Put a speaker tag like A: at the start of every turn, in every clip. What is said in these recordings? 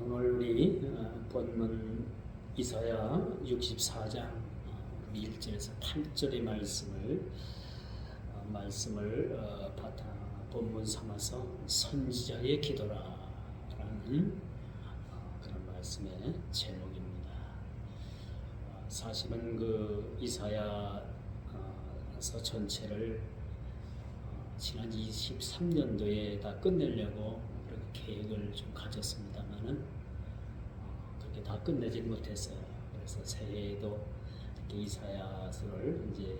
A: 오늘 우리 본문 이사야 64장 1절에서 8절의 말씀을 바탕 본문 삼아서 선지자의 기도라라는 그런 말씀의 제목입니다. 사실은 그 이사야서 전체를 지난 23년도에 다 끝내려고 그렇게 계획을 좀 가졌습니다만은 그렇게 다 끝내질 못했어요. 그래서 새해에도 이렇게 이사야서를 이제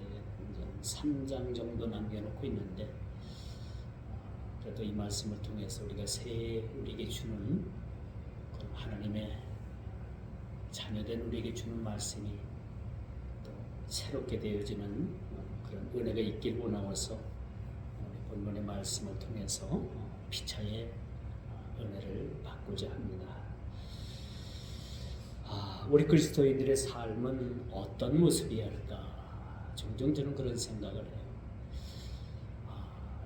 A: 3장 정도 남겨놓고 있는데 그래도 이 말씀을 통해서 우리가 새해 우리에게 주는 그런 하나님의 자녀된 우리에게 주는 말씀이 또 새롭게 되어지는 그런 은혜가 있길 원하어서 본문의 말씀을 통해서 피차의 은혜를 받고자 합니다. 우리 그리스도인들의 삶은 어떤 모습이어야 할까? 종종 저는 그런 생각을 해요.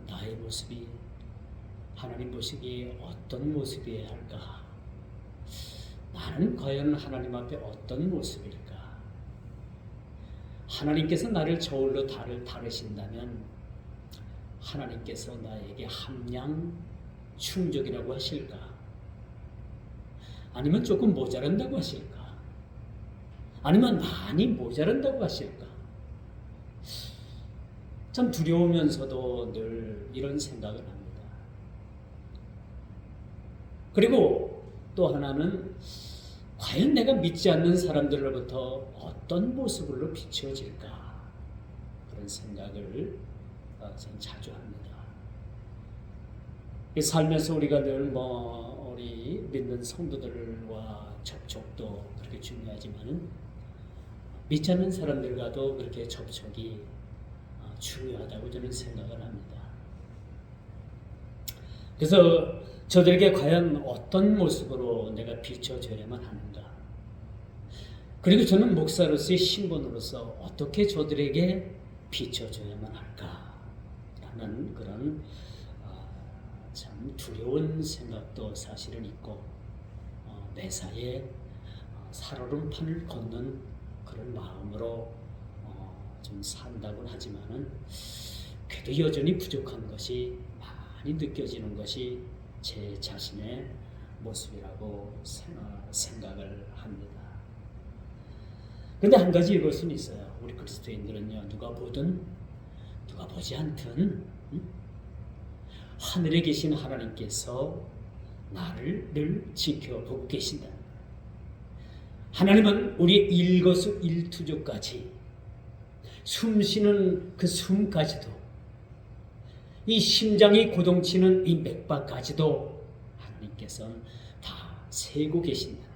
A: 나의 모습이 하나님 보시기에 어떤 모습이어야 할까? 나는 과연 하나님 앞에 어떤 모습일까? 하나님께서 나를 저울로 다루신다면 하나님께서 나에게 함량 충족이라고 하실까? 아니면 조금 모자란다고 하실까? 아니면 많이 모자란다고 하실까? 참 두려우면서도 늘 이런 생각을 합니다. 그리고 또 하나는 과연 내가 믿지 않는 사람들로부터 어떤 모습으로 비춰질까? 그런 생각을 저는 자주 합니다. 살면서 우리가 늘 우리 믿는 성도들과 접촉도 그렇게 중요하지만은 믿지 않는 사람들과도 그렇게 접촉이 중요하다고 저는 생각을 합니다. 그래서 저들에게 과연 어떤 모습으로 내가 비춰줘야만 하는가? 그리고 저는 목사로서의 신분으로서 어떻게 저들에게 비춰줘야만 할까? 라는 그런 참 두려운 생각도 사실은 있고 매사에 살얼음판을 걷는 그런 마음으로 좀 산다곤 하지만은 그래도 여전히 부족한 것이 많이 느껴지는 것이 제 자신의 모습이라고 생각을 합니다. 그런데 한 가지 이것은 있어요. 우리 그리스도인들은요, 누가 보든 누가 보지 않든 하늘에 계신 하나님께서 나를 늘 지켜보고 계신다. 하나님은 우리의 일거수일투족까지 숨쉬는 그 숨까지도 이 심장이 고동치는 이 맥박까지도 하나님께서는 다 세고 계신다.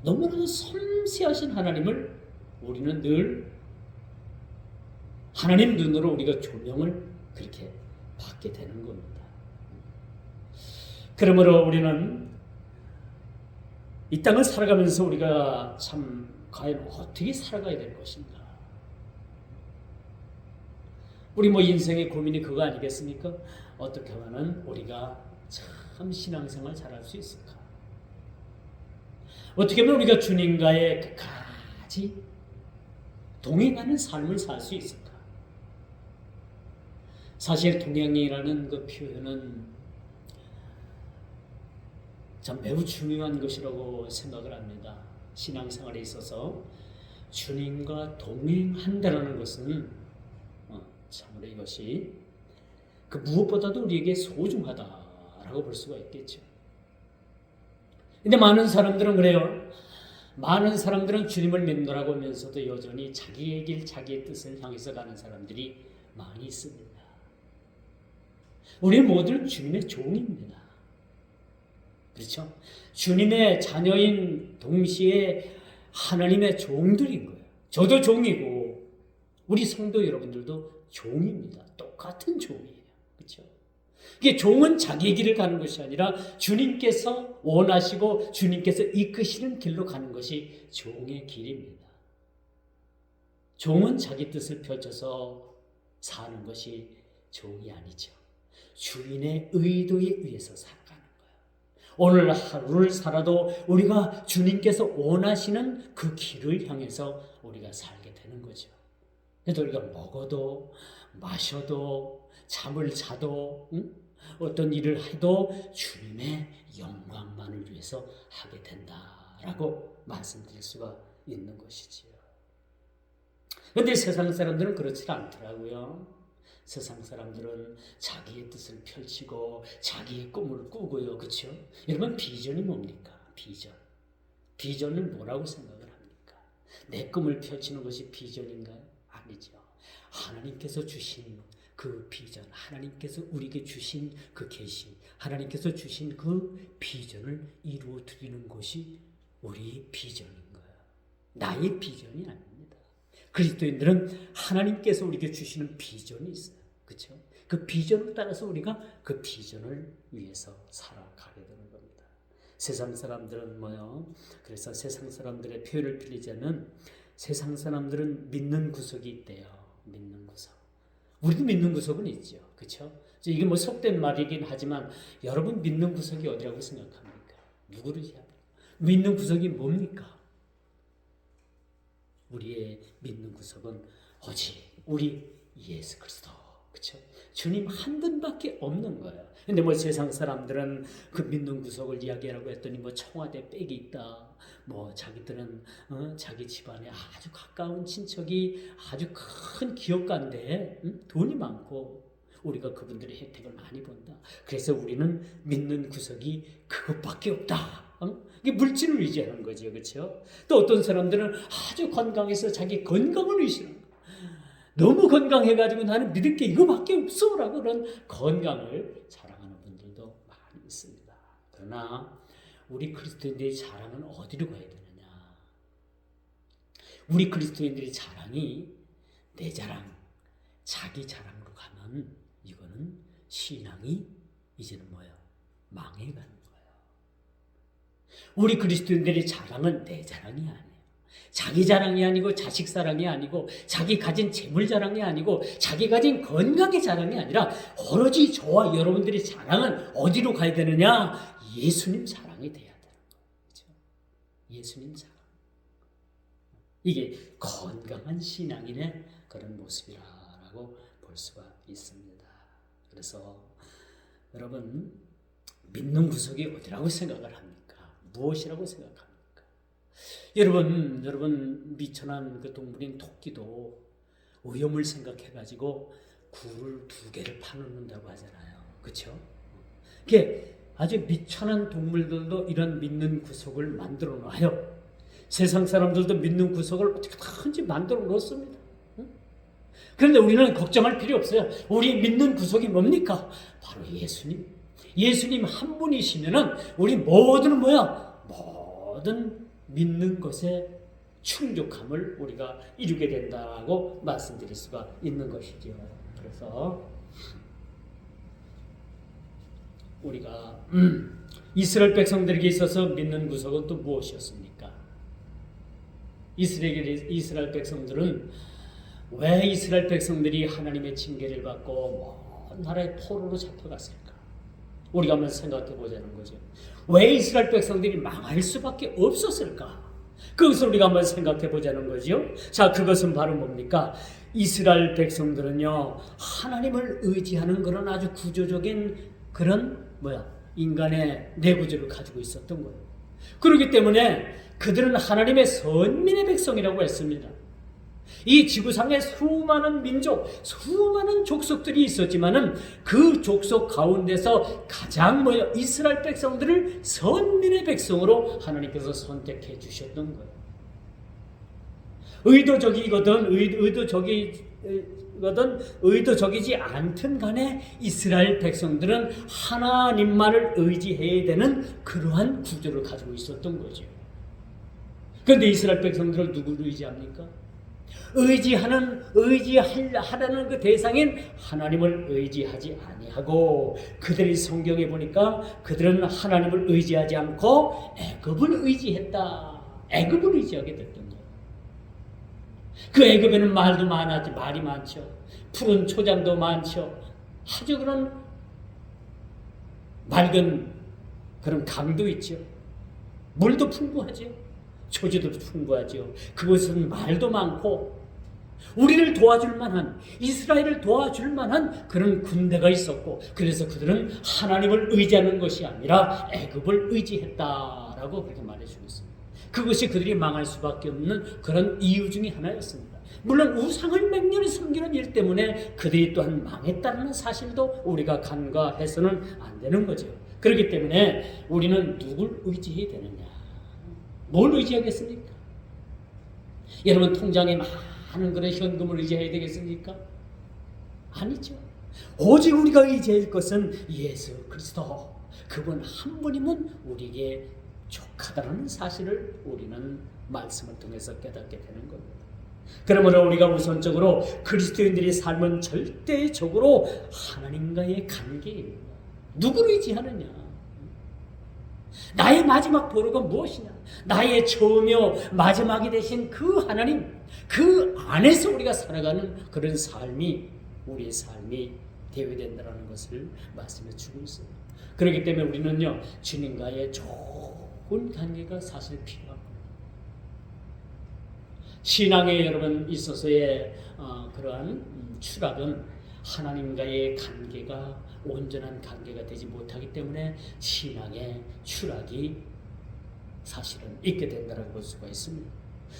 A: 너무나도 섬세하신 하나님을 우리는 늘 하나님 눈으로 우리가 조명을 그렇게 받게 되는 겁니다. 그러므로 우리는 이 땅을 살아가면서 우리가 참 과연 어떻게 살아가야 될 것인가? 우리 인생의 고민이 그거 아니겠습니까? 어떻게 하면 우리가 참 신앙생활 잘할 수 있을까? 어떻게 하면 우리가 주님과의 끝까지 동행하는 삶을 살 수 있을까? 사실 동행이라는 그 표현은 참 매우 중요한 것이라고 생각을 합니다. 신앙생활에 있어서 주님과 동행한다는 것은 참으로 이것이 그 무엇보다도 우리에게 소중하다라고 볼 수가 있겠죠. 근데 많은 사람들은 그래요. 많은 사람들은 주님을 믿노라고 하면서도 여전히 자기의 길, 자기의 뜻을 향해서 가는 사람들이 많이 있습니다. 우리 모두는 주님의 종입니다. 그렇죠? 주님의 자녀인 동시에 하나님의 종들인 거예요. 저도 종이고 우리 성도 여러분들도 종입니다. 똑같은 종이에요. 그렇죠? 이게 종은 자기 길을 가는 것이 아니라 주님께서 원하시고 주님께서 이끄시는 길로 가는 것이 종의 길입니다. 종은 자기 뜻을 펼쳐서 사는 것이 종이 아니죠. 주인의 의도에 의해서 살아가는 거예요. 오늘 하루를 살아도 우리가 주님께서 원하시는 그 길을 향해서 우리가 살게 되는 거죠. 그래서 우리가 먹어도 마셔도 잠을 자도 어떤 일을 해도 주님의 영광만을 위해서 하게 된다라고 말씀드릴 수가 있는 것이지요. 그런데 세상 사람들은 그렇지 않더라고요. 세상 사람들은 자기의 뜻을 펼치고 자기의 꿈을 꾸고요. 그렇죠? 여러분, 비전이 뭡니까? 비전은 뭐라고 생각을 합니까? 내 꿈을 펼치는 것이 비전인가요? 아니죠. 하나님께서 주신 그 비전, 하나님께서 우리에게 주신 그 계시, 하나님께서 주신 그 비전을 이루어 드리는 것이 우리의 비전인 거예요. 나의 비전이 아닙니다. 그리스도인들은 하나님께서 우리에게 주시는 비전이 있어요. 그렇죠? 그 비전을 따라서 우리가 그 비전을 위해서 살아가게 되는 겁니다. 세상 사람들은 뭐요? 그래서 세상 사람들의 표현을 빌리자면 세상 사람들은 믿는 구석이 있대요. 믿는 구석. 우리도 믿는 구석은 있죠. 그렇죠? 이게 뭐 속된 말이긴 하지만 여러분 믿는 구석이 어디라고 생각합니까? 누구를 얘기합니까? 믿는 구석이 뭡니까? 우리의 믿는 구석은 오직 우리 예수 그리스도. 그렇죠? 주님 한 분밖에 없는 거예요. 근데 뭐 세상 사람들은 그 믿는 구석을 이야기하라고 했더니 뭐 청와대 빽이 있다. 뭐 자기들은 자기 집안에 아주 가까운 친척이 아주 큰 기업가인데 돈이 많고 우리가 그분들의 혜택을 많이 본다. 그래서 우리는 믿는 구석이 그것밖에 없다. 이게 물질을 의지하는 거죠. 그렇죠? 또 어떤 사람들은 아주 건강해서 자기 건강을 의지하는 거예요. 너무 건강해가지고 나는 믿을 게 이거밖에 없어라고 그런 건강을 자랑하는 분들도 많이 있습니다. 그러나 우리 그리스도인들의 자랑은 어디로 가야 되느냐? 우리 그리스도인들의 자랑이 내 자랑, 자기 자랑으로 가면 이거는 신앙이 이제는 뭐예요? 망해가는 거예요. 우리 그리스도인들의 자랑은 내 자랑이 아니에요. 자기 자랑이 아니고 자식 사랑이 아니고 자기 가진 재물 자랑이 아니고 자기 가진 건강의 자랑이 아니라 오로지 저와 여러분들의 자랑은 어디로 가야 되느냐? 예수님 자랑이 돼야 되는 거예요. 그렇죠? 예수님 자랑. 이게 건강한 신앙인의 그런 모습이라고 볼 수가 있습니다. 그래서 여러분 믿는 구석이 어디라고 생각을 합니까? 무엇이라고 생각합니까? 여러분 미천한 그 동물인 토끼도 오염을 생각해가지고 굴을 2개를 파놓는다고 하잖아요. 그렇죠? 이게 아주 미천한 동물들도 이런 믿는 구석을 만들어 놔요. 세상 사람들도 믿는 구석을 어떻게든지 만들어 놓습니다. 그런데 우리는 걱정할 필요 없어요. 우리 믿는 구석이 뭡니까? 바로 예수님. 예수님 한 분이시면은 우리 모든 모든 믿는 것에 충족함을 우리가 이루게 된다고 말씀드릴 수가 있는 것이죠. 그래서 우리가 이스라엘 백성들에게 있어서 믿는 구석은 또 무엇이었습니까? 이스라엘 백성들은 왜 이스라엘 백성들이 하나님의 징계를 받고 먼 나라의 포로로 잡혀갔을까? 우리가 한번 생각해 보자는 거죠. 왜 이스라엘 백성들이 망할 수밖에 없었을까? 그것을 우리가 한번 생각해 보자는 거죠. 자, 그것은 바로 뭡니까? 이스라엘 백성들은요, 하나님을 의지하는 그런 아주 구조적인 그런 인간의 내구조를 가지고 있었던 거예요. 그렇기 때문에 그들은 하나님의 선민의 백성이라고 했습니다. 이 지구상에 수많은 민족, 수많은 족속들이 있었지만은 그 족속 가운데서 가장 이스라엘 백성들을 선민의 백성으로 하나님께서 선택해 주셨던 거예요. 의도적이지 않든 간에 이스라엘 백성들은 하나님만을 의지해야 되는 그러한 구조를 가지고 있었던 거죠. 그런데 이스라엘 백성들을 누구를 의지합니까? 의지하라는 그 대상인 하나님을 의지하지 아니하고 그들이 성경에 보니까 그들은 하나님을 의지하지 않고 애굽을 의지했다. 애굽을 의지하게 됐던 거예요. 그 애굽에는 말이 많죠. 푸른 초장도 많죠. 아주 그런 맑은 그런 강도 있죠. 물도 풍부하죠. 초지도 풍부하죠. 그곳은 말도 많고 우리를 도와줄 만한, 이스라엘을 도와줄 만한 그런 군대가 있었고, 그래서 그들은 하나님을 의지하는 것이 아니라 애굽을 의지했다라고 그렇게 말해주고 있습니다. 그것이 그들이 망할 수밖에 없는 그런 이유 중에 하나였습니다. 물론 우상을 맹렬히 섬기는 일 때문에 그들이 또한 망했다는 사실도 우리가 간과해서는 안 되는 거죠. 그렇기 때문에 우리는 누굴 의지해야 되느냐? 뭘 의지하겠습니까? 여러분 통장에 많은 그런 현금을 의지해야 되겠습니까? 아니죠. 오직 우리가 의지할 것은 예수 그리스도. 그분 한 분이면 우리에게 족하다는 사실을 우리는 말씀을 통해서 깨닫게 되는 겁니다. 그러므로 우리가 우선적으로 그리스도인들의 삶은 절대적으로 하나님과의 관계입니다. 누구를 의지하느냐? 나의 마지막 보루가 무엇이냐? 나의 처음이요 마지막이 되신 그 하나님, 그 안에서 우리가 살아가는 그런 삶이 우리의 삶이 되어야 된다는 것을 말씀해 주고 있어요. 그렇기 때문에 우리는요 주님과의 좋은 관계가 사실 필요합니다. 신앙에 여러분 있어서의 그러한 추락은 하나님과의 관계가 온전한 관계가 되지 못하기 때문에 신앙의 추락이 사실은 있게 된다고 볼 수가 있습니다.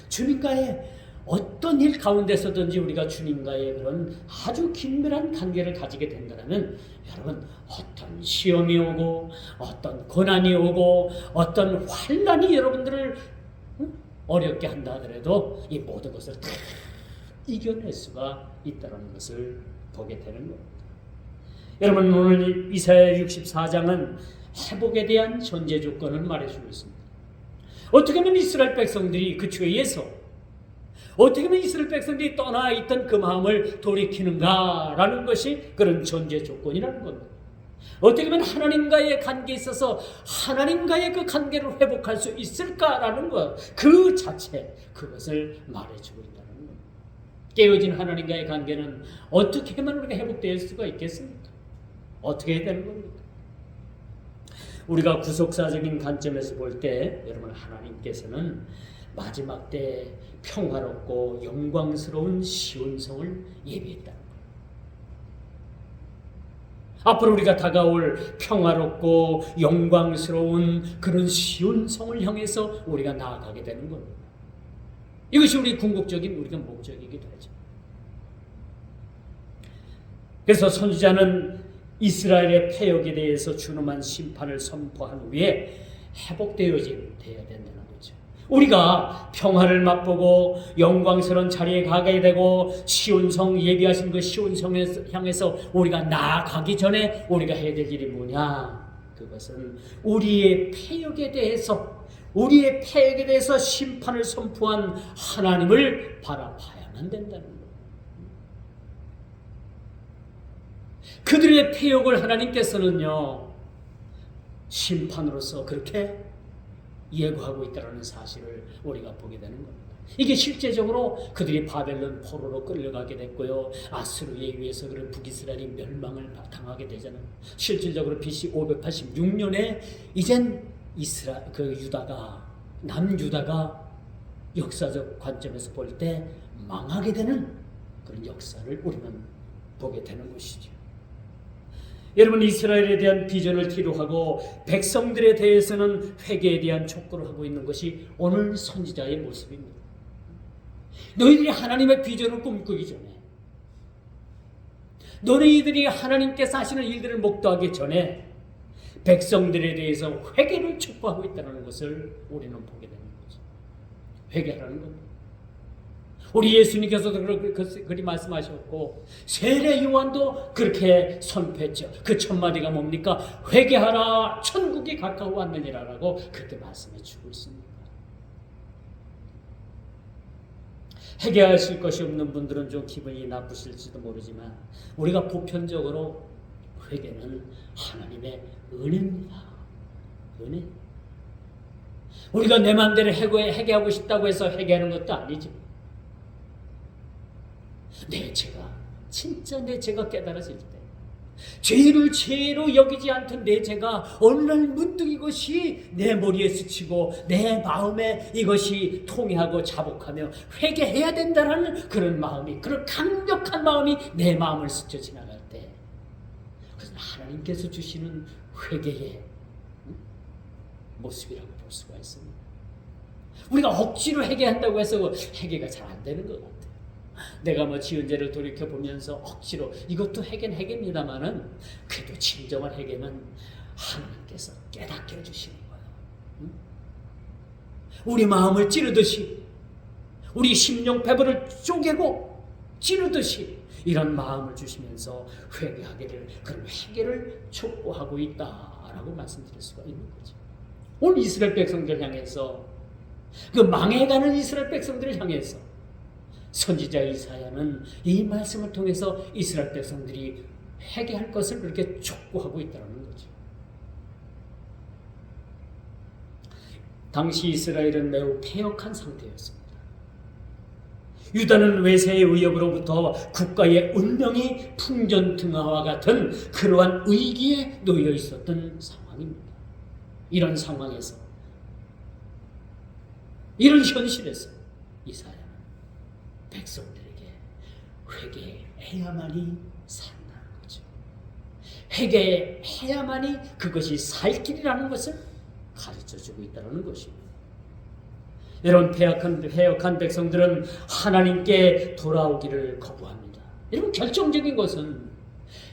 A: 주님과의 어떤 일 가운데서든지 우리가 주님과의 그런 아주 긴밀한 관계를 가지게 된다면 여러분 어떤 시험이 오고 어떤 고난이 오고 어떤 환난이 여러분들을 어렵게 한다 하더라도 이 모든 것을 다 이겨낼 수가 있다는 것을 보게 되는 겁니다. 여러분 오늘 이사야 64장은 회복에 대한 전제 조건을 말해주고 있습니다. 어떻게 하면 이스라엘 백성들이 그 죄에서 어떻게 하면 이스라엘 백성들이 떠나 있던 그 마음을 돌이키는가라는 것이 그런 전제 조건이라는 겁니다. 어떻게 하면 하나님과의 관계에 있어서 하나님과의 그 관계를 회복할 수 있을까라는 것, 그 자체, 그것을 말해주고 있다는 겁니다. 깨어진 하나님과의 관계는 어떻게 하면 우리가 회복될 수가 있겠습니까? 어떻게 해야 되는 겁니까? 우리가 구속사적인 관점에서 볼 때 여러분 하나님께서는 마지막 때 평화롭고 영광스러운 시온성을 예비했다는 거예요. 앞으로 우리가 다가올 평화롭고 영광스러운 그런 시온성을 향해서 우리가 나아가게 되는 겁니다. 이것이 우리 궁극적인 우리가 목적이기도 하죠. 그래서 선지자는 이스라엘의 패역에 대해서 준엄한 심판을 선포한 후에 회복되어야 된다는 거죠. 우리가 평화를 맛보고 영광스러운 자리에 가게 되고 시온성 예비하신 그 시온성을 향해서 우리가 나아가기 전에 우리가 해야 될 일이 뭐냐? 그것은 우리의 패역에 대해서 심판을 선포한 하나님을 바라봐야만 된다는 거예요. 그들의 패역을 하나님께서는요 심판으로서 그렇게 예고하고 있다는 사실을 우리가 보게 되는 겁니다. 이게 실제적으로 그들이 바벨론 포로로 끌려가게 됐고요. 아수르에 의해서 그런 북이스라엘이 멸망을 당하게 되잖아요. 실질적으로 BC 586년에 이젠 남유다가 역사적 관점에서 볼 때 망하게 되는 그런 역사를 우리는 보게 되는 것이죠. 여러분 이스라엘에 대한 비전을 기록하고 백성들에 대해서는 회개에 대한 촉구를 하고 있는 것이 오늘 선지자의 모습입니다. 너희들이 하나님의 비전을 꿈꾸기 전에 너희들이 하나님께서 하시는 일들을 목도하기 전에 백성들에 대해서 회개를 촉구하고 있다는 것을 우리는 보게 되는 거죠. 회개하라는 겁니다. 우리 예수님께서도 그리 말씀하셨고 세례 요한도 그렇게 선포했죠. 그 첫 마디가 뭡니까? 회개하라 천국이 가까워 왔느니라라고 그렇게 말씀해 주고 있습니다. 회개하실 것이 없는 분들은 좀 기분이 나쁘실지도 모르지만 우리가 보편적으로 회개는 하나님의 은혜입니다. 은혜. 우리가 내 마음대로 회개하고 싶다고 해서 회개하는 것도 아니죠. 내 죄가 진짜 내 죄가 깨달아질 때 죄를 죄로 여기지 않던 내 죄가 어느 날 문득 이것이 내 머리에 스치고 내 마음에 이것이 통해하고 자복하며 회개해야 된다는 그런 마음이, 그런 강력한 마음이 내 마음을 스쳐 지나갈 때, 그것은 하나님께서 주시는 회개의 모습이라고 볼 수가 있습니다. 우리가 억지로 회개한다고 해서 회개가 잘 안 되는 것 같아요. 내가 뭐 지은 죄를 돌이켜 보면서 억지로, 이것도 회개는 회개입니다만은 그래도 진정한 회개는 하나님께서 깨닫게 해주시는 거예요. 우리 마음을 찌르듯이, 우리 심령 배부를 쪼개고 찌르듯이 이런 마음을 주시면서 회개하기를, 그런 회개를 촉구하고 있다라고 말씀드릴 수가 있는 거죠. 오늘 이스라엘 백성들 향해서, 그 망해가는 이스라엘 백성들을 향해서 선지자 이사야는 이 말씀을 통해서 이스라엘 백성들이 회개할 것을 그렇게 촉구하고 있다는 거죠. 당시 이스라엘은 매우 패역한 상태였습니다. 유다는 외세의 위협으로부터 국가의 운명이 풍전등화와 같은 그러한 위기에 놓여 있었던 상황입니다. 이런 상황에서, 이런 현실에서 이사야는 백성들에게 회개해야만이 산다는 거죠. 회개해야만이 그것이 살 길이라는 것을 가르쳐주고 있다는 것입니다. 여러분, 패역한 백성들은 하나님께 돌아오기를 거부합니다. 여러분, 결정적인 것은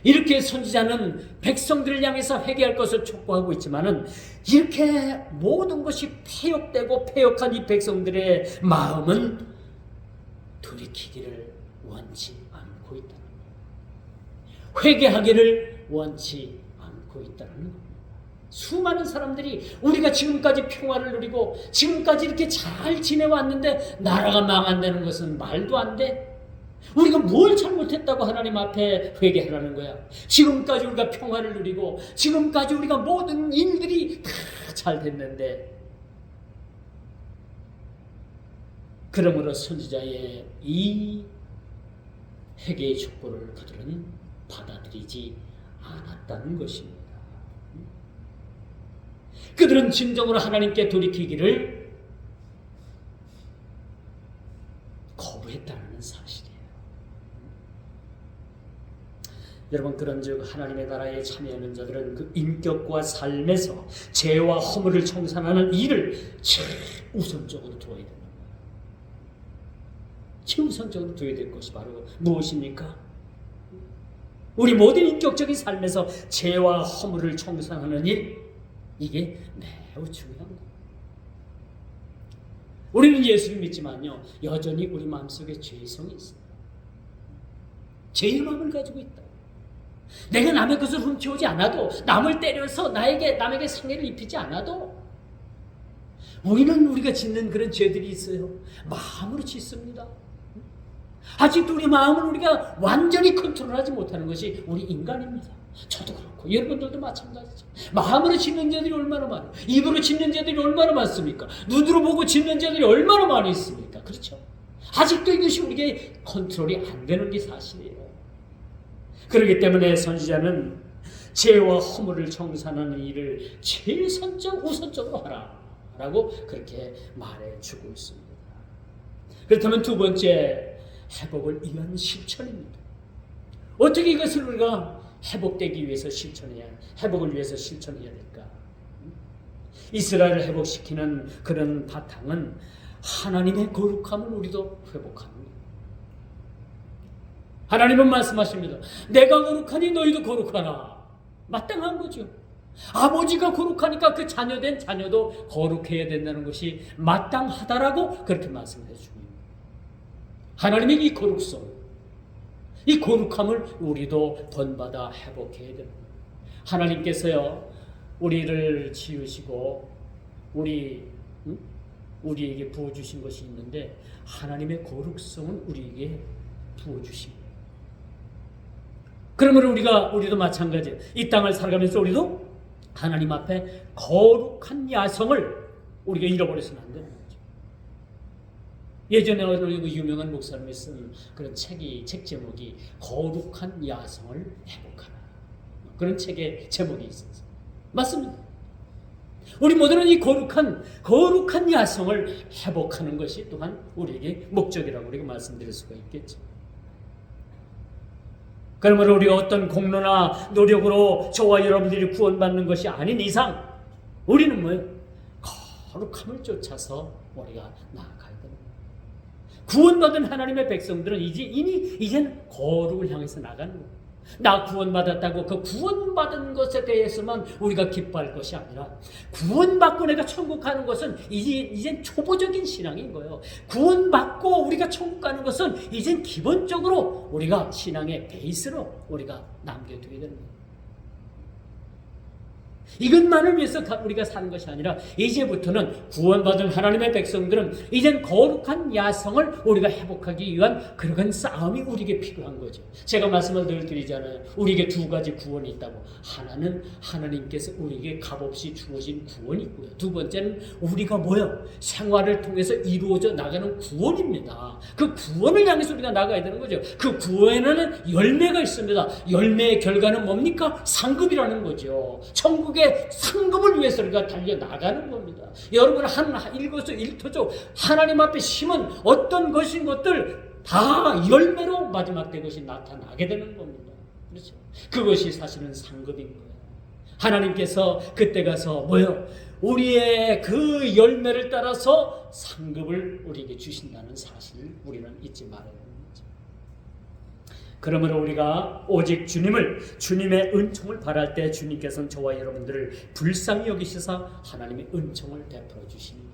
A: 이렇게 선지자는 백성들을 향해서 회개할 것을 촉구하고 있지만은 이렇게 모든 것이 패역되고 패역한 이 백성들의 마음은 돌이키기를 원치 않고 있다는 거예요. 회개하기를 원치 않고 있다는 겁니다. 수많은 사람들이 우리가 지금까지 평화를 누리고 지금까지 이렇게 잘 지내왔는데 나라가 망한다는 것은 말도 안 돼. 우리가 뭘 잘못했다고 하나님 앞에 회개하라는 거야. 지금까지 우리가 평화를 누리고 지금까지 우리가 모든 일들이 다 잘 됐는데, 그러므로 선지자의 이 회개의 촉구를 그들은 받아들이지 않았다는 것입니다. 그들은 진정으로 하나님께 돌이키기를 거부했다는 사실이에요. 여러분, 그런즉 하나님의 나라에 참여하는 자들은 그 인격과 삶에서 죄와 허물을 청산하는 일을 최우선적으로 두어야 됩니다. 최우선적으로 두어야 될 것이 바로 무엇입니까? 우리 모든 인격적인 삶에서 죄와 허물을 청산하는 일, 이게 매우 중요한 거예요. 우리는 예수를 믿지만요, 여전히 우리 마음속에 죄성이 있어요. 죄의 마음을 가지고 있다. 내가 남의 것을 훔쳐오지 않아도, 남을 때려서 남에게 상해를 입히지 않아도 우리가 짓는 그런 죄들이 있어요. 마음으로 짓습니다. 아직도 우리 마음을 우리가 완전히 컨트롤하지 못하는 것이 우리 인간입니다. 저도 그렇고 여러분들도 마찬가지죠. 마음으로 짓는 자들이 얼마나 많아요. 입으로 짓는 자들이 얼마나 많습니까? 눈으로 보고 짓는 자들이 얼마나 많이 있습니까? 그렇죠? 아직도 이것이 우리에게 컨트롤이 안 되는 게 사실이에요. 그렇기 때문에 선지자는 죄와 허물을 청산하는 일을 최선적 우선적으로 하라 라고 그렇게 말해주고 있습니다. 그렇다면 두 번째, 회복을 위한 실천입니다. 어떻게 이것을 우리가 회복되기 위해서 회복을 위해서 실천해야 될까? 이스라엘을 회복시키는 그런 바탕은 하나님의 거룩함을 우리도 회복하는 거예요. 하나님은 말씀하십니다. 내가 거룩하니 너희도 거룩하라. 마땅한 거죠. 아버지가 거룩하니까 그 자녀된 자녀도 거룩해야 된다는 것이 마땅하다라고 그렇게 말씀해 주십니다. 하나님의 이 거룩성, 이 거룩함을 우리도 본받아 회복해야 됩니다. 하나님께서요, 우리를 지으시고 우리에게 부어주신 것이 있는데, 하나님의 거룩성은 우리에게 부어주십니다. 그러므로 우리도 마찬가지예요. 이 땅을 살아가면서 우리도 하나님 앞에 거룩한 야성을 우리가 잃어버려서는 안 되는 거죠. 예전에 어느 유명한 목사님이 쓴 그런 책 제목이 거룩한 야성을 회복하라. 그런 책의 제목이 있었어요. 맞습니다. 우리 모두는 이 거룩한 야성을 회복하는 것이 또한 우리에게 목적이라고 우리가 말씀드릴 수가 있겠죠. 그러므로 우리가 어떤 공로나 노력으로 저와 여러분들이 구원받는 것이 아닌 이상 우리는 뭐예요? 거룩함을 쫓아서 우리가 나아가야 됩니다. 구원받은 하나님의 백성들은 이젠 거룩을 향해서 나가는 거예요. 나 구원받았다고 그 구원받은 것에 대해서만 우리가 기뻐할 것이 아니라 구원받고 내가 천국 가는 것은 이젠 초보적인 신앙인 거예요. 구원받고 우리가 천국 가는 것은 이젠 기본적으로 우리가 신앙의 베이스로 우리가 남겨두게 되는 거예요. 이것만을 위해서 우리가 사는 것이 아니라 이제부터는 구원받은 하나님의 백성들은 이젠 거룩한 야성을 우리가 회복하기 위한 그런 싸움이 우리에게 필요한 거죠. 제가 말씀을 늘 드리잖아요. 우리에게 두 가지 구원이 있다고. 하나는 하나님께서 우리에게 값없이 주어진 구원이 있고요. 두 번째는 우리가 뭐요? 생활을 통해서 이루어져 나가는 구원입니다. 그 구원을 향해서 우리가 나가야 되는 거죠. 그 구원에는 열매가 있습니다. 열매의 결과는 뭡니까? 상급이라는 거죠. 천국의 상급을 위해서 우리가 달려나가는 겁니다. 여러분 일거수일투족 하나님 앞에 심은 어떤 것인 것들 다 열매로 마지막 때 것이 나타나게 되는 겁니다. 그렇죠? 그것이 사실은 상급인 거예요. 하나님께서 그때 가서 뭐요? 우리의 그 열매를 따라서 상급을 우리에게 주신다는 사실을 우리는 잊지 말아야 합니다. 그러므로 우리가 오직 주님의 은총을 바랄 때 주님께서는 저와 여러분들을 불쌍히 여기시사 하나님의 은총을 베풀어 주십니다.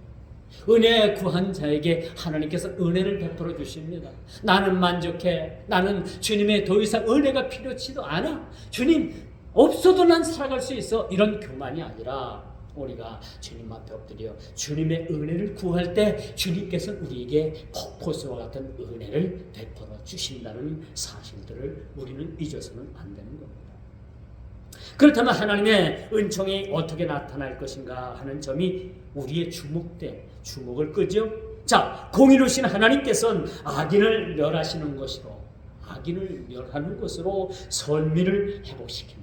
A: 은혜 구한 자에게 하나님께서 은혜를 베풀어 주십니다. 나는 만족해. 나는 주님의 더 이상 은혜가 필요치도 않아. 주님 없어도 난 살아갈 수 있어. 이런 교만이 아니라 우리가 주님 앞에 엎드려 주님의 은혜를 구할 때 주님께서는 우리에게 폭포수와 같은 은혜를 베풀어 주신다는 사실들을 우리는 잊어서는 안 되는 겁니다. 그렇다면 하나님의 은총이 어떻게 나타날 것인가 하는 점이 우리의 주목을 끄죠. 자, 공의로우신 하나님께서는 악인을 멸하시는 것으로 선민을 회복시킨다.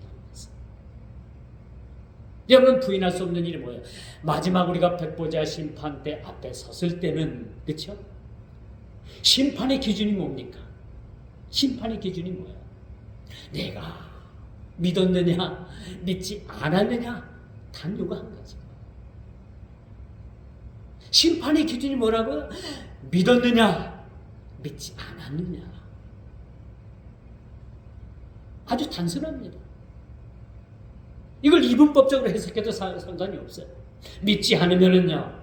A: 여러분 부인할 수 없는 일이 뭐예요? 마지막 우리가 백보자 심판 때 앞에 섰을 때는 그렇죠? 심판의 기준이 뭡니까? 심판의 기준이 뭐예요? 내가 믿었느냐 믿지 않았느냐 단 요거 한 가지. 심판의 기준이 뭐라고요? 믿었느냐 믿지 않았느냐. 아주 단순합니다. 이걸 이분법적으로 해석해도 상관이 없어요. 믿지 않으면은요,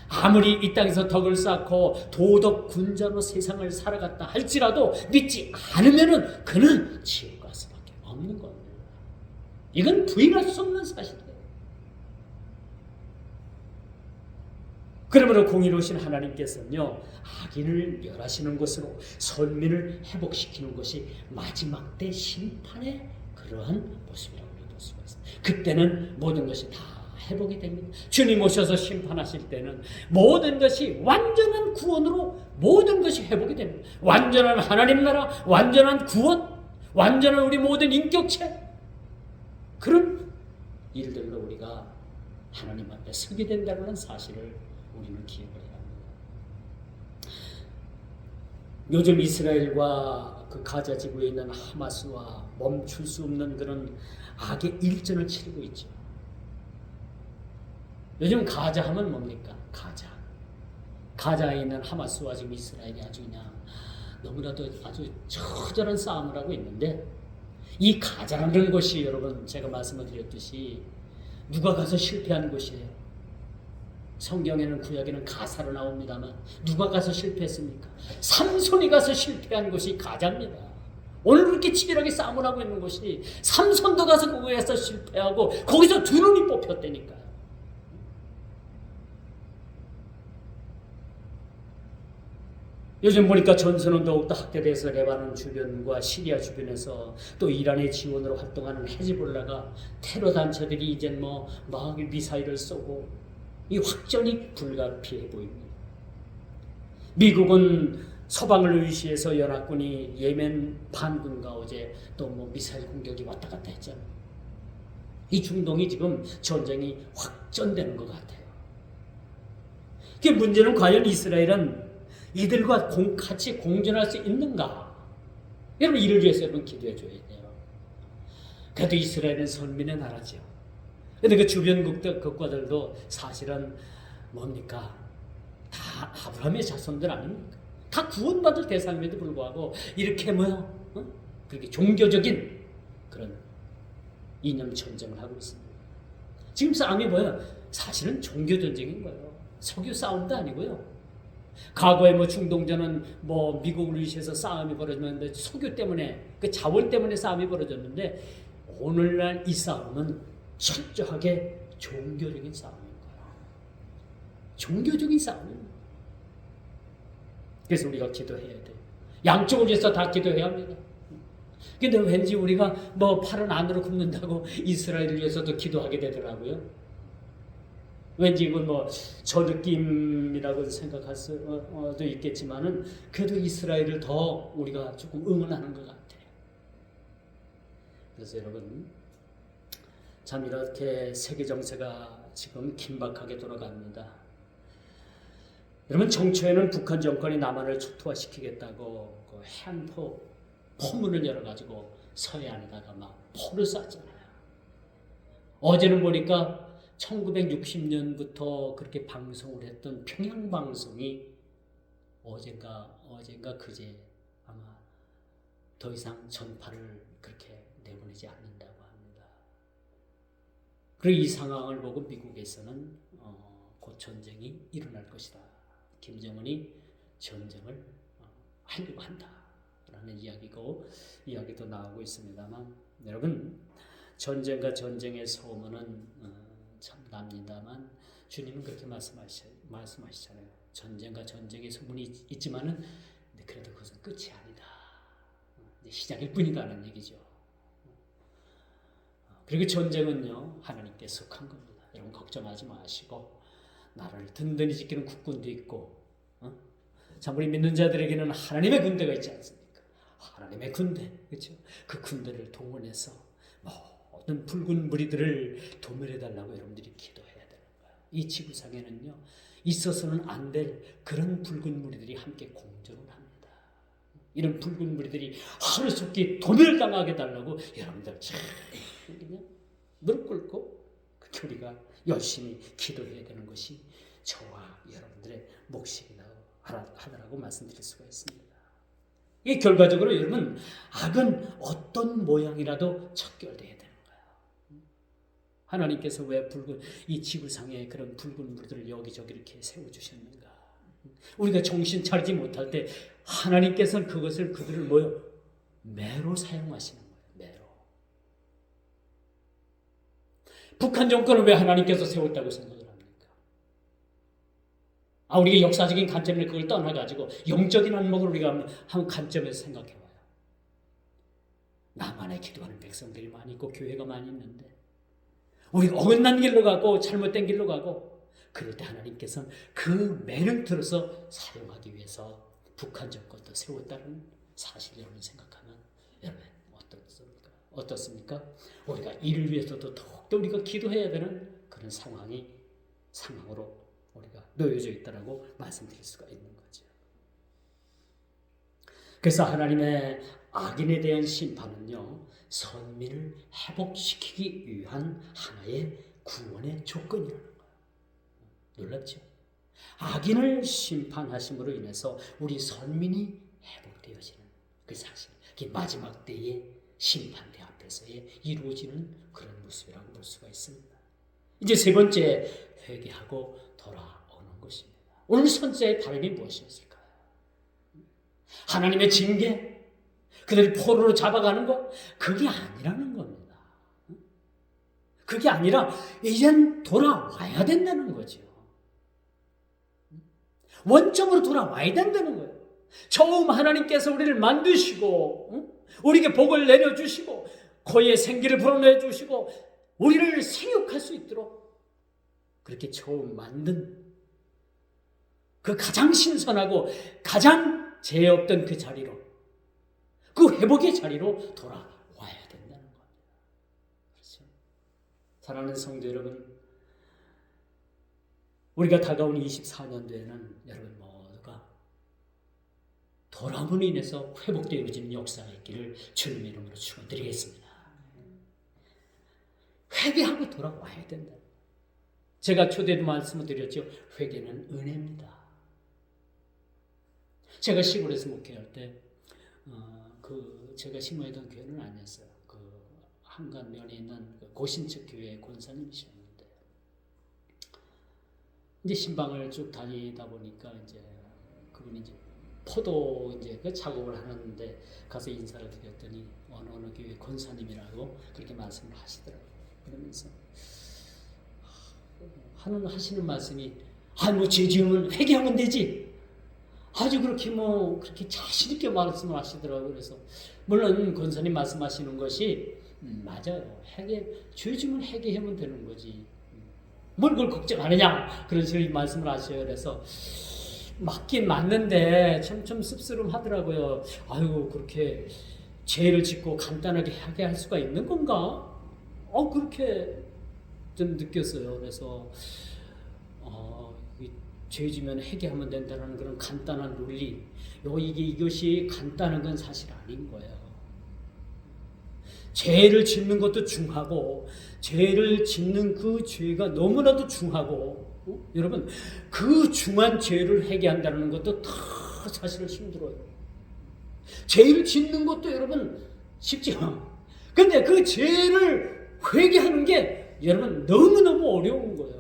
A: 아무리 이 땅에서 덕을 쌓고 도덕 군자로 세상을 살아갔다 할지라도 믿지 않으면은 그는 지옥 갈 수밖에 없는 겁니다. 이건 부인할 수 없는 사실이에요. 그러므로 공의로우신 하나님께서는요, 악인을 멸하시는 것으로 선민을 회복시키는 것이 마지막 때 심판의 그러한 모습이라고 볼 수가 있습니다. 그때는 모든 것이 다 회복이 됩니다. 주님 오셔서 심판하실 때는 모든 것이 완전한 구원으로 모든 것이 회복이 됩니다. 완전한 하나님 나라, 완전한 구원, 완전한 우리 모든 인격체, 그런 일들로 우리가 하나님 앞에 서게 된다는 사실을 우리는 기억을 해야 합니다. 요즘 이스라엘과 그 가자 지구에 있는 하마스와 멈출 수 없는 그런 악의 일전을 치르고 있죠. 요즘 가자 하면 뭡니까? 가자에 있는 하마스와 지금 이스라엘이 아주 그냥 너무나도 아주 처절한 싸움을 하고 있는데, 이 가자라는 것이 여러분 제가 말씀을 드렸듯이 누가 가서 실패한 곳이에요. 성경에는 구약에는 가사로 나옵니다만 누가 가서 실패했습니까? 삼손이 가서 실패한 곳이 가자입니다. 오늘 그렇게 치열하게 싸움을 하고 있는 곳이 삼손도 가서 거기에서 실패하고 거기서 두 눈이 뽑혔다니까요. 요즘 보니까 전선은 더욱더 확대돼서 레바논 주변과 시리아 주변에서 또 이란의 지원으로 활동하는 헤즈볼라가 테러 단체들이 이젠 막 미사일을 쏘고 이 확전이 불가피해 보입니다. 미국은 서방을 의시해서 연합군이 예멘 반군과 어제 또 미사일 공격이 왔다 갔다 했잖아요. 이 중동이 지금 전쟁이 확전되는 것 같아요. 그 문제는 과연 이스라엘은 이들과 같이 공존할 수 있는가? 여러분 이를 위해서 여러분 기도해 줘야 돼요. 그래도 이스라엘은 선민의 나라죠. 그런데 그 주변 국가들도 사실은 뭡니까? 다 아브라함의 자손들 아닙니까? 다 구원받을 대상임에도 불구하고 이렇게 그렇게 종교적인 그런 이념 전쟁을 하고 있습니다. 지금 싸움이 뭐예요? 사실은 종교 전쟁인 거예요. 석유 싸움도 아니고요. 과거에 중동전은 미국을 위해서 싸움이 벌어졌는데 석유 때문에 그 자원 때문에 싸움이 벌어졌는데 오늘날 이 싸움은 철저하게 종교적인 싸움인 거예요. 종교적인 싸움입니다. 그래서 우리가 기도해야 돼요. 양쪽을 위해서 다 기도해야 합니다. 근데 왠지 우리가 팔은 안으로 굽는다고 이스라엘을 위해서도 기도하게 되더라고요. 왠지 이건 저 느낌이라고 생각할 수도 있겠지만은 그래도 이스라엘을 더 우리가 조금 응원하는 것 같아요. 그래서 여러분 참 이렇게 세계 정세가 지금 긴박하게 돌아갑니다. 여러분 정초에는 북한 정권이 남한을 초토화시키겠다고 그 해안포 포문을 열어가지고 서해안에다가 막 포를 쐈잖아요. 어제는 보니까 1960년부터 그렇게 방송을 했던 평양방송이 어젠가 그제 아마 더 이상 전파를 그렇게 내보내지 않는다고 합니다. 그리고 이 상황을 보고 미국에서는 곧 전쟁이 일어날 것이다. 김정은이 전쟁을 하려고 한다라는 이야기도 나오고 있습니다만 여러분 전쟁과 전쟁의 소문은 참 납니다만 주님은 그렇게 말씀하시잖아요. 전쟁과 전쟁의 소문이 있지만은 그래도 그것은 끝이 아니다. 시작일 뿐이다라는 얘기죠. 그리고 전쟁은요 하나님께 속한 겁니다. 여러분 걱정하지 마시고 나라를 든든히 지키는 국군도 있고 참 우리 믿는 자들에게는 하나님의 군대가 있지 않습니까? 하나님의 군대, 그렇죠? 그 군대를 동원해서 모든 붉은 무리들을 도멸해달라고 여러분들이 기도해야 되는 거예요. 이 지구상에는요 있어서는 안 될 그런 붉은 무리들이 함께 공존을 합니다. 이런 붉은 무리들이 하루속히 도멸당하게 달라고 여러분들 참 그냥 무릎 꿇고 우리가 열심히 기도해야 되는 것이 저와 여러분들의 몫이라고 하더라고 말씀드릴 수가 있습니다. 이 결과적으로 여러분 악은 어떤 모양이라도 척결돼야 되는 거예요. 하나님께서 왜 이 지구상에 그런 붉은 무리들을 여기저기 이렇게 세워주셨는가? 우리가 정신 차리지 못할 때 하나님께서는 그들을 매로 사용하시는 거예요. 매로. 북한 정권을 왜 하나님께서 세웠다고 생각을 합니까? 우리가 역사적인 관점을 그걸 떠나가지고 영적인 안목을 우리가 한 관점에서 생각해봐요. 남한에 기도하는 백성들이 많이 있고 교회가 많이 있는데 우리가 어긋난 길로 가고 잘못된 길로 가고 그럴 때 하나님께서는 그 매를 들어서 사용하기 위해서 북한 정권도 세웠다는 사실 여러분 생각하면 여러분 어떻습니까? 우리가 이를 위해서도 더욱더 우리가 기도해야 되는 그런 상황으로 우리가 놓여져 있다라고 말씀드릴 수가 있는 거죠. 그래서 하나님의 악인에 대한 심판은요 선민을 회복시키기 위한 하나의 구원의 조건이라는 거예요. 놀랍죠? 악인을 심판하심으로 인해서 우리 선민이 회복되어지는 그 사실, 그게 마지막 때의 심판대 앞에서의 이루어지는 그런 모습이라고 볼 수가 있습니다. 이제 세 번째, 회개하고 돌아오는 것입니다. 오늘 선지자의 바람이 무엇이었을까요? 하나님의 징계, 그들을 포로로 잡아가는 것, 그게 아니라는 겁니다. 그게 아니라 이젠 돌아와야 된다는 거죠. 원점으로 돌아와야 된다는 거예요. 처음 하나님께서 우리를 만드시고 우리에게 복을 내려주시고 거기에 생기를 불어넣어주시고 우리를 생육할 수 있도록 그렇게 처음 만든 그 가장 신선하고 가장 죄 없던 그 자리로, 그 회복의 자리로 돌아와야 된다는 겁니다. 그렇죠? 사랑하는 성도 여러분, 우리가 다가오는 24년도에는 여러분 모두가 돌아옴으로 인해서 회복되어지는 역사가 있기를 주님의 이름으로 축원드리겠습니다. 회개하고 돌아와야 된다. 제가 초대도 말씀을 드렸죠. 회개는 은혜입니다. 제가 시골에서 목회할 때 제가 신고했던 교회는 아니었어요. 그 한간면에 있는 고신척 교회 권사님이셨는데 이제 신방을 쭉 다니다 보니까 이제 그분이 이제 포도 이제 그 작업을 하는데 가서 인사를 드렸더니 어느 교회 권사님이라고 그렇게 말씀을 하시더라고요. 그러면서 하시는 말씀이 뭐 죄 지으면 회개하면 되지. 아주 그렇게 그렇게 자신 있게 말씀을 하시더라고요. 그래서 물론 권사님 말씀하시는 것이 맞아요. 죄 지으면 회개하면 되는 거지. 뭘 그걸 걱정하느냐 그런 식으로 말씀을 하셔요. 그래서 맞긴 맞는데 좀 씁쓸하더라고요. 아유 그렇게 죄를 짓고 간단하게 회개할 수가 있는 건가? 그렇게 좀 느꼈어요. 그래서 죄 지면 회개하면 된다는 그런 간단한 논리, 이것이 간단한 건 사실 아닌 거예요. 죄를 짓는 것도 중하고 죄를 짓는 그 죄가 너무나도 중하고 여러분 그 중한 죄를 회개한다는 것도 다 사실은 힘들어요. 죄를 짓는 것도 여러분 쉽지 않아요. 근데 그 죄를 회개하는 게 여러분 너무너무 어려운 거예요.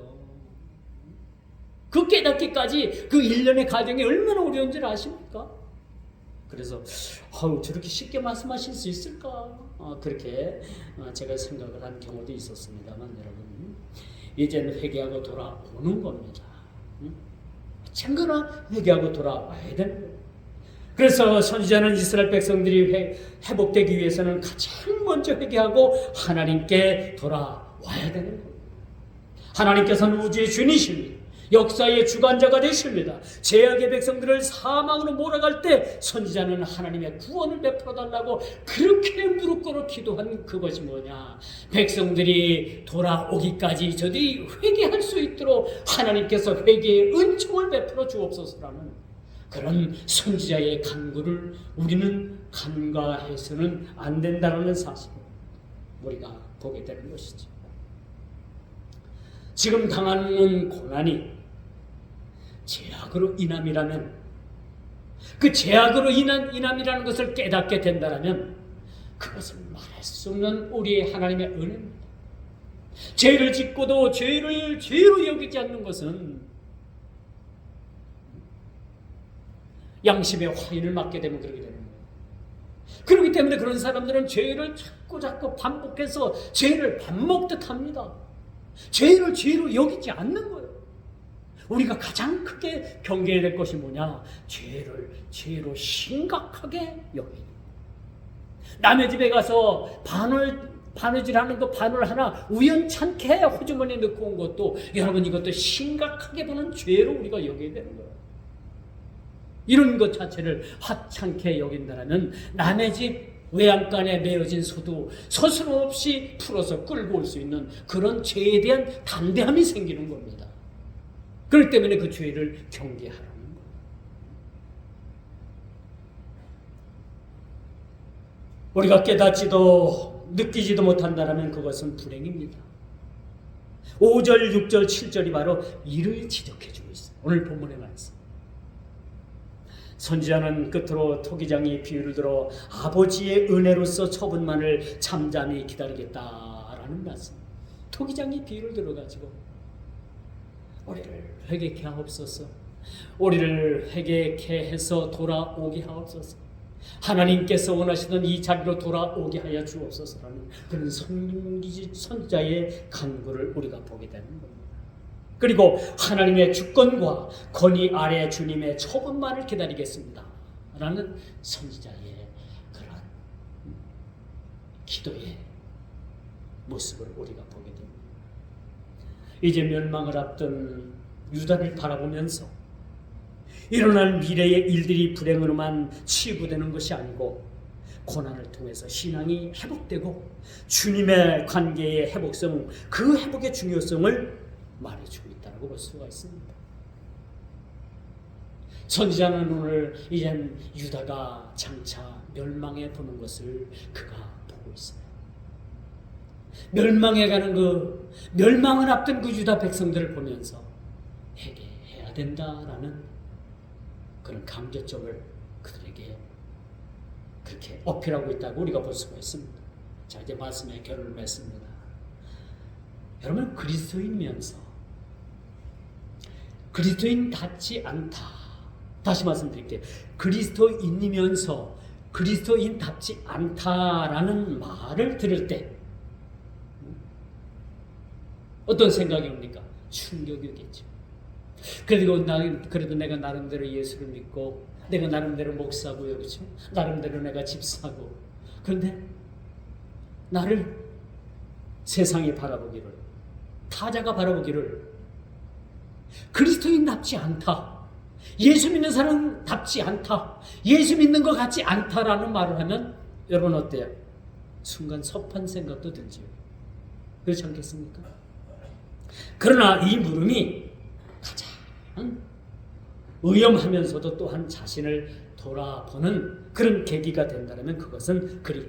A: 그 깨닫기까지 그 일련의 과정이 얼마나 어려운 줄 아십니까? 그래서 저렇게 쉽게 말씀하실 수 있을까? 그렇게 제가 생각을 한 경우도 있었습니다만 여러분 이제는 회개하고 돌아오는 겁니다. 참거나 회개하고 돌아와야 되는 거예요. 그래서 선지자는 이스라엘 백성들이 회복되기 위해서는 가장 먼저 회개하고 하나님께 돌아와야 되는 거예요. 하나님께서는 우주의 주님이십니다. 역사의 주관자가 되십니다. 죄악의 백성들을 사망으로 몰아갈 때 선지자는 하나님의 구원을 베풀어달라고 그렇게 무릎 꿇어 기도한 그것이 뭐냐? 백성들이 돌아오기까지 저들이 회개할 수 있도록 하나님께서 회개의 은총을 베풀어 주옵소서라는 그런 선지자의 간구를 우리는 간과해서는 안 된다는 사실을 우리가 보게 되는 것이죠. 지금 당하는 고난이 죄악으로 인함이라면 그 죄악으로 인함이라는 것을 깨닫게 된다면 그것은 말할 수 없는 우리의 하나님의 은혜입니다. 죄를 짓고도 죄를 죄로 여기지 않는 것은 양심의 화인을 맞게 되면 그렇게 되는 거예요. 그렇기 때문에 그런 사람들은 죄를 자꾸 반복해서 죄를 밥 먹듯 합니다. 죄를 죄로 여기지 않는 거예요. 우리가 가장 크게 경계해야 될 것이 뭐냐? 죄를 죄로 심각하게 여기는. 남의 집에 가서 바느질하는 거 바늘 하나 우연찮게 호주머니에 넣고 온 것도 여러분 이것도 심각하게 보는 죄로 우리가 여겨야 되는 거예요. 이런 것 자체를 하찮게 여긴다면 남의 집 외양간에 메어진 소도 스스럼 없이 풀어서 끌고 올 수 있는 그런 죄에 대한 담대함이 생기는 겁니다. 그렇기 때문에 그 죄를 경계하라는 거예요. 우리가 깨닫지도 느끼지도 못한다면 그것은 불행입니다. 5절, 6절, 7절이 바로 이를 지적해주고 있어요. 오늘 본문의 말씀. 선지자는 끝으로 토기장이 비유를 들어 아버지의 은혜로서 처분만을 잠잠히 기다리겠다라는 말씀. 토기장이 비유를 들어가지고 우리를 회개케 하옵소서. 우리를 회개케 해서 돌아오게 하옵소서. 하나님께서 원하시던 이 자리로 돌아오게 하여 주옵소서라는 그런 선지자의 간구를 우리가 보게 되는 겁니다. 그리고 하나님의 주권과 권위 아래 주님의 처분만을 기다리겠습니다 라는 선지자의 그런 기도의 모습을 우리가 보게 됩니다. 이제 멸망을 앞둔 유다를 바라보면서 일어날 미래의 일들이 불행으로만 치부되는 것이 아니고 고난을 통해서 신앙이 회복되고 주님의 관계의 회복성, 그 회복의 중요성을 말해주고 있다고 볼 수가 있습니다. 선지자는 오늘 이젠 유다가 장차 멸망해 보는 것을 그가 보고 있어요. 멸망해가는 그 멸망을 앞둔 그 유다 백성들을 보면서 회개해야 된다라는 그런 강조점을 그들에게 그렇게 어필하고 있다고 우리가 볼 수가 있습니다. 자, 이제 말씀의 결론을 맺습니다. 여러분, 그리스도인이면서 그리스도인답지 않다. 다시 말씀드릴게요. 그리스도인이면서 그리스도인답지 않다라는 말을 들을 때 어떤 생각이 옵니까? 충격이 오겠죠. 그래도 내가 나름대로 예수를 믿고 내가 나름대로 목사고요, 그렇죠? 나름대로 내가 집사고. 그런데 나를 세상이 바라보기를, 타자가 바라보기를 그리스도인답지 않다, 예수 믿는 사람답지 않다, 예수 믿는 것 같지 않다라는 말을 하면 여러분 어때요? 순간 섭한 생각도 들지요. 그렇지 않겠습니까? 그러나 이 물음이 가장 위험하면서도 또한 자신을 돌아보는 그런 계기가 된다면 그것은 그리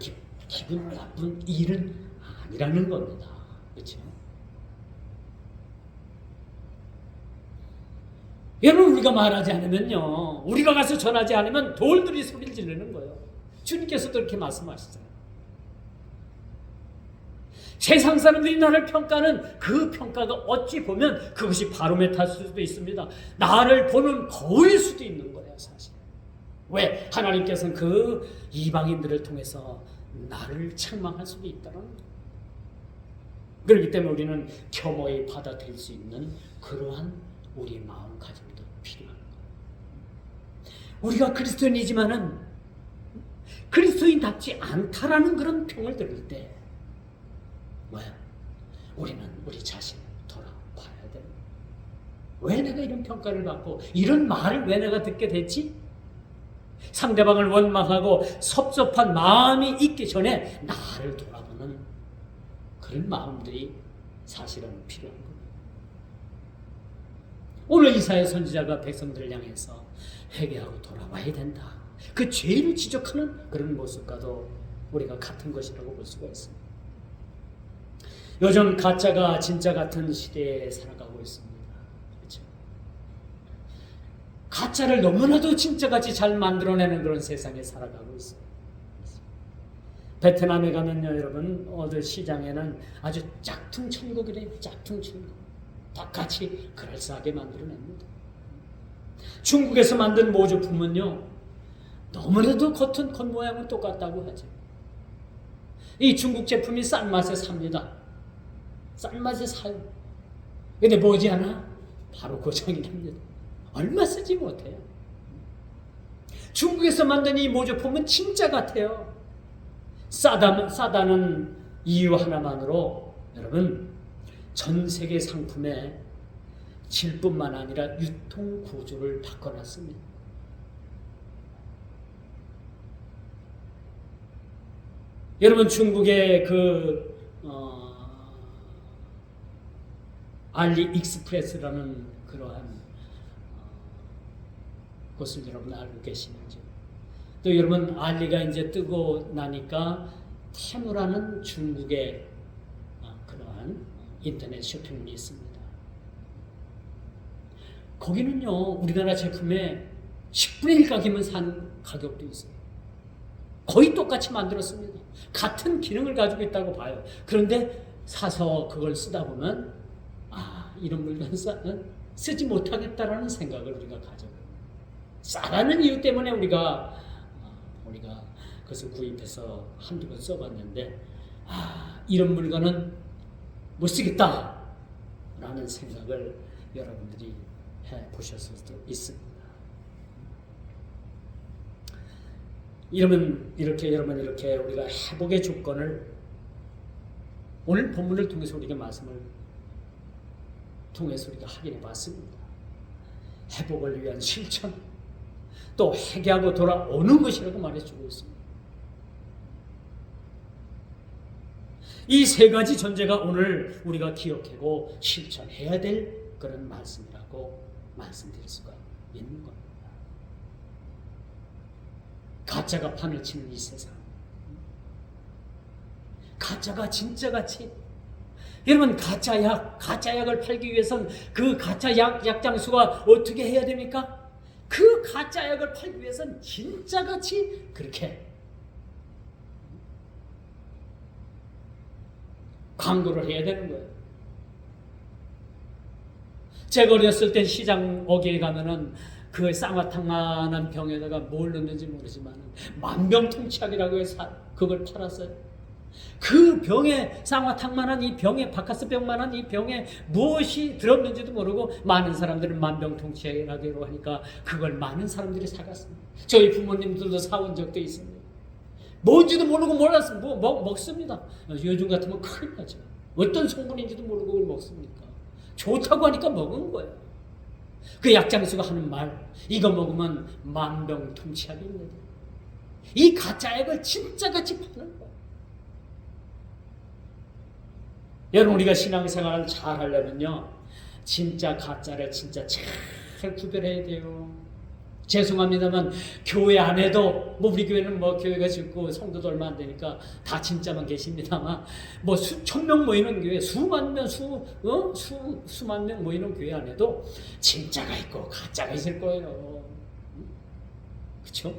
A: 기분 나쁜 일은 아니라는 겁니다. 그렇죠? 여러분, 우리가 말하지 않으면요, 우리가 가서 전하지 않으면 돌들이 소리를 지르는 거예요. 주님께서도 그렇게 말씀하시잖아요. 세상 사람들이 나를 평가하는 그 평가가 어찌 보면 그것이 바로메타일 수도 있습니다. 나를 보는 거울일 수도 있는 거예요, 사실. 왜? 하나님께서는 그 이방인들을 통해서 나를 책망할 수도 있다는 거예요. 그렇기 때문에 우리는 겸허히 받아들일 수 있는 그러한 우리 마음가짐도 필요한 거예요. 우리가 그리스도인이지만은 그리스도인답지 않다라는 그런 평을 들을 때 뭐야? 우리는 우리 자신을 돌아봐야 됩니다. 왜 내가 이런 평가를 받고 이런 말을 왜 내가 듣게 됐지? 상대방을 원망하고 섭섭한 마음이 있기 전에 나를 돌아보는 그런 마음들이 사실은 필요한 겁니다. 오늘 이사야 선지자가 백성들을 향해서 회개하고 돌아와야 된다, 그 죄를 지적하는 그런 모습과도 우리가 같은 것이라고 볼 수가 있습니다. 요즘 가짜가 진짜 같은 시대에 살아가고 있습니다. 그렇죠? 가짜를 너무나도 진짜같이 잘 만들어내는 그런 세상에 살아가고 있어요. 베트남에 가면요, 여러분, 어느 시장에는 아주 짝퉁 천국이래요. 짝퉁 천국. 똑같이 그럴싸하게 만들어냅니다. 중국에서 만든 모조품은요, 너무나도 겉은 겉모양은 똑같다고 하죠. 이 중국 제품이 싼 맛에 삽니다. 싼 맛에 사요. 근데 머지않아 바로 고장이 납니다. 얼마 쓰지 못해요. 중국에서 만든 이 모조품은 진짜 같아요. 싸다는 이유 하나만으로 여러분, 전 세계 상품의 질뿐만 아니라 유통 구조를 바꿔놨습니다. 여러분, 중국의 알리익스프레스라는 그러한 곳을 여러분 알고 계시는지? 또 여러분, 알리가 이제 뜨고 나니까 테무라는 중국의 그러한 인터넷 쇼핑몰이 있습니다. 거기는요, 우리나라 제품의 10분의 1 가격이면 산 가격도 있어요. 거의 똑같이 만들었습니다. 같은 기능을 가지고 있다고 봐요. 그런데 사서 그걸 쓰다 보면 이런 물건 쓰지 못하겠다라는 생각을 우리가 가져요. 싸다는 이유 때문에 우리가 그것을 구입해서 한두 번 써봤는데 이런 물건은 못 쓰겠다라는 생각을 여러분들이 해보셨을 수도 있습니다. 여러분, 이렇게 우리가 회복의 조건을 오늘 본문을 통해서 우리가 말씀을 통해서 우리가 확인해 봤습니다. 회복을 위한 실천, 또 회개하고 돌아오는 것이라고 말해주고 있습니다. 이 세 가지 존재가 오늘 우리가 기억하고 실천해야 될 그런 말씀이라고 말씀드릴 수가 있는 겁니다. 가짜가 판을 치는 이 세상, 가짜가 진짜같이, 여러분 가짜약을 팔기 위해서는 그 가짜 약장수가 어떻게 해야 됩니까? 그 가짜약을 팔기 위해서는 진짜같이 그렇게 광고를 해야 되는 거예요. 제가 어렸을 때 시장 어귀에 가면은 그 쌍화탕만한 병에다가 뭘 넣는지 모르지만 만병통치약이라고 해서 그걸 팔았어요. 그 병에, 쌍화탕만한 이 병에, 바카스병만한 이 병에 무엇이 들었는지도 모르고 많은 사람들은 만병통치약이라고 하니까 그걸 많은 사람들이 사갔습니다. 저희 부모님들도 사온 적도 있습니다. 뭔지도 모르고 먹습니다. 요즘 같으면 큰일 나죠. 어떤 성분인지도 모르고 그걸 먹습니까? 좋다고 하니까 먹은 거예요. 그 약장수가 하는 말, 이거 먹으면 만병통치약입니다. 이 가짜약을 진짜같이 파는 거예요. 여러분, 우리가 신앙생활을 잘 하려면요, 진짜 가짜를 진짜 잘 구별해야 돼요. 죄송합니다만 교회 안에도 우리 교회는 교회가 적고 성도도 얼마 안 되니까 다 진짜만 계십니다만 수천 명 모이는 교회, 수만 명 모이는 교회 안에도 진짜가 있고 가짜가 있을 거예요. 그렇죠?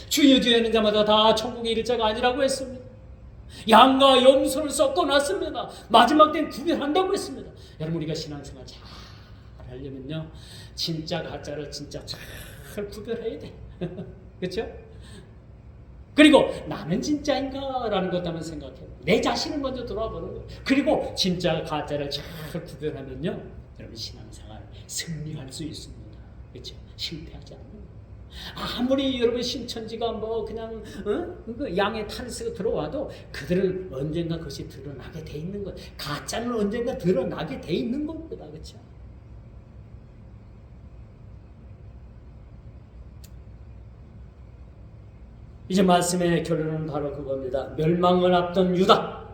A: 주여 주여 하는 자마다 다 천국에 이를 자가 아니라고 했습니다. 양과 염소를 섞어놨습니다. 마지막 때는 구별한다고 했습니다. 여러분, 우리가 신앙생활 잘 하려면요, 진짜 가짜를 진짜 잘 구별해야 돼. 그렇죠? 그리고 나는 진짜인가? 라는 것도 한번 생각해요. 내 자신을 먼저 돌아보는 거예요. 그리고 진짜 가짜를 잘 구별하면요, 여러분 신앙생활 승리할 수 있습니다. 그렇죠? 실패하지 않는 거예요. 아무리 여러분 신천지가 그냥 양의 탈세가 들어와도 그들은 언젠가 그것이 드러나게 돼 있는 거예요. 가짜는 언젠가 드러나게 돼 있는 겁니다. 그렇죠? 이제 말씀의 결론은 바로 그겁니다. 멸망을 앞둔 유다,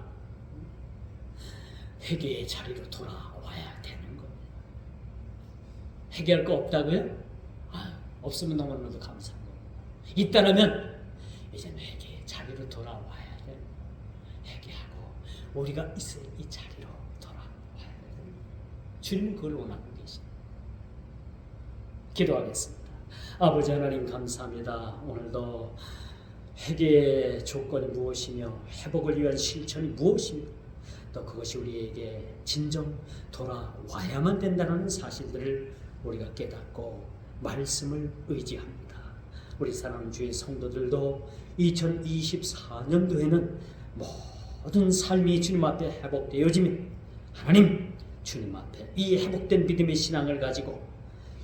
A: 회개의 자리로 돌아와야 되는 겁니다. 회개할 거 없다고요? 없으면 너무나도 감사한 겁니다. 있다라면 이제는 회개의 자리로 돌아와야 돼요. 회개하고 우리가 있을 이 자리로 돌아와야 돼요. 주님은 그걸 원하고 계십니다. 기도하겠습니다. 아버지 하나님, 감사합니다. 오늘도 회개의 조건이 무엇이며 회복을 위한 실천이 무엇이며 또 그것이 우리에게 진정 돌아와야만 된다는 사실들을 우리가 깨닫고 말씀을 의지합니다. 우리 사랑하는 주의 성도들도 2024년도에는 모든 삶이 주님 앞에 회복되어지며 하나님, 주님 앞에 이 회복된 믿음의 신앙을 가지고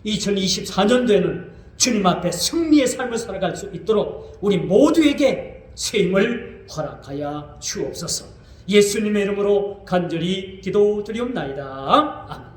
A: 2024년도에는 주님 앞에 승리의 삶을 살아갈 수 있도록 우리 모두에게 새 힘을 허락하여 주옵소서. 예수님의 이름으로 간절히 기도드리옵나이다. 아멘.